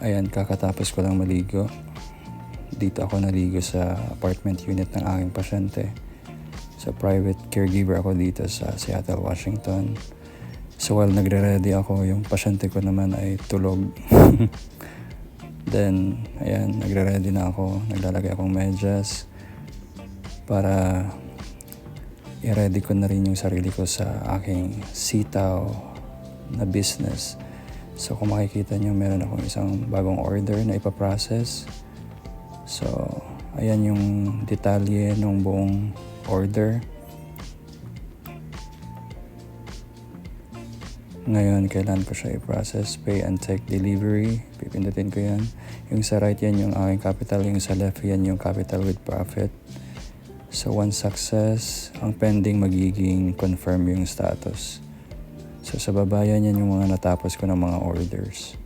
Ayan, kakatapos ko lang maligo. Dito ako naligo sa apartment unit ng aking pasyente. Sa private caregiver ako dito sa Seattle, Washington. So while nagre-ready ako, yung pasyente ko naman ay tulog. Then, ayan, nagre-ready na ako. Naglalagay akong medyas para i-ready ko na rin yung sarili ko sa aking sitaw na business. So kung makikita nyo, meron akong isang bagong order na ipaprocess. So ayan yung detalye ng buong order. Ngayon, kailan ko siya i-process. Pay and take delivery. Pipindutin ko yan. Yung sa right yan yung aking capital. Yung sa left yan yung capital with profit. So once success, ang pending magiging confirm yung status. So sa baba yan yung mga natapos ko ng mga orders.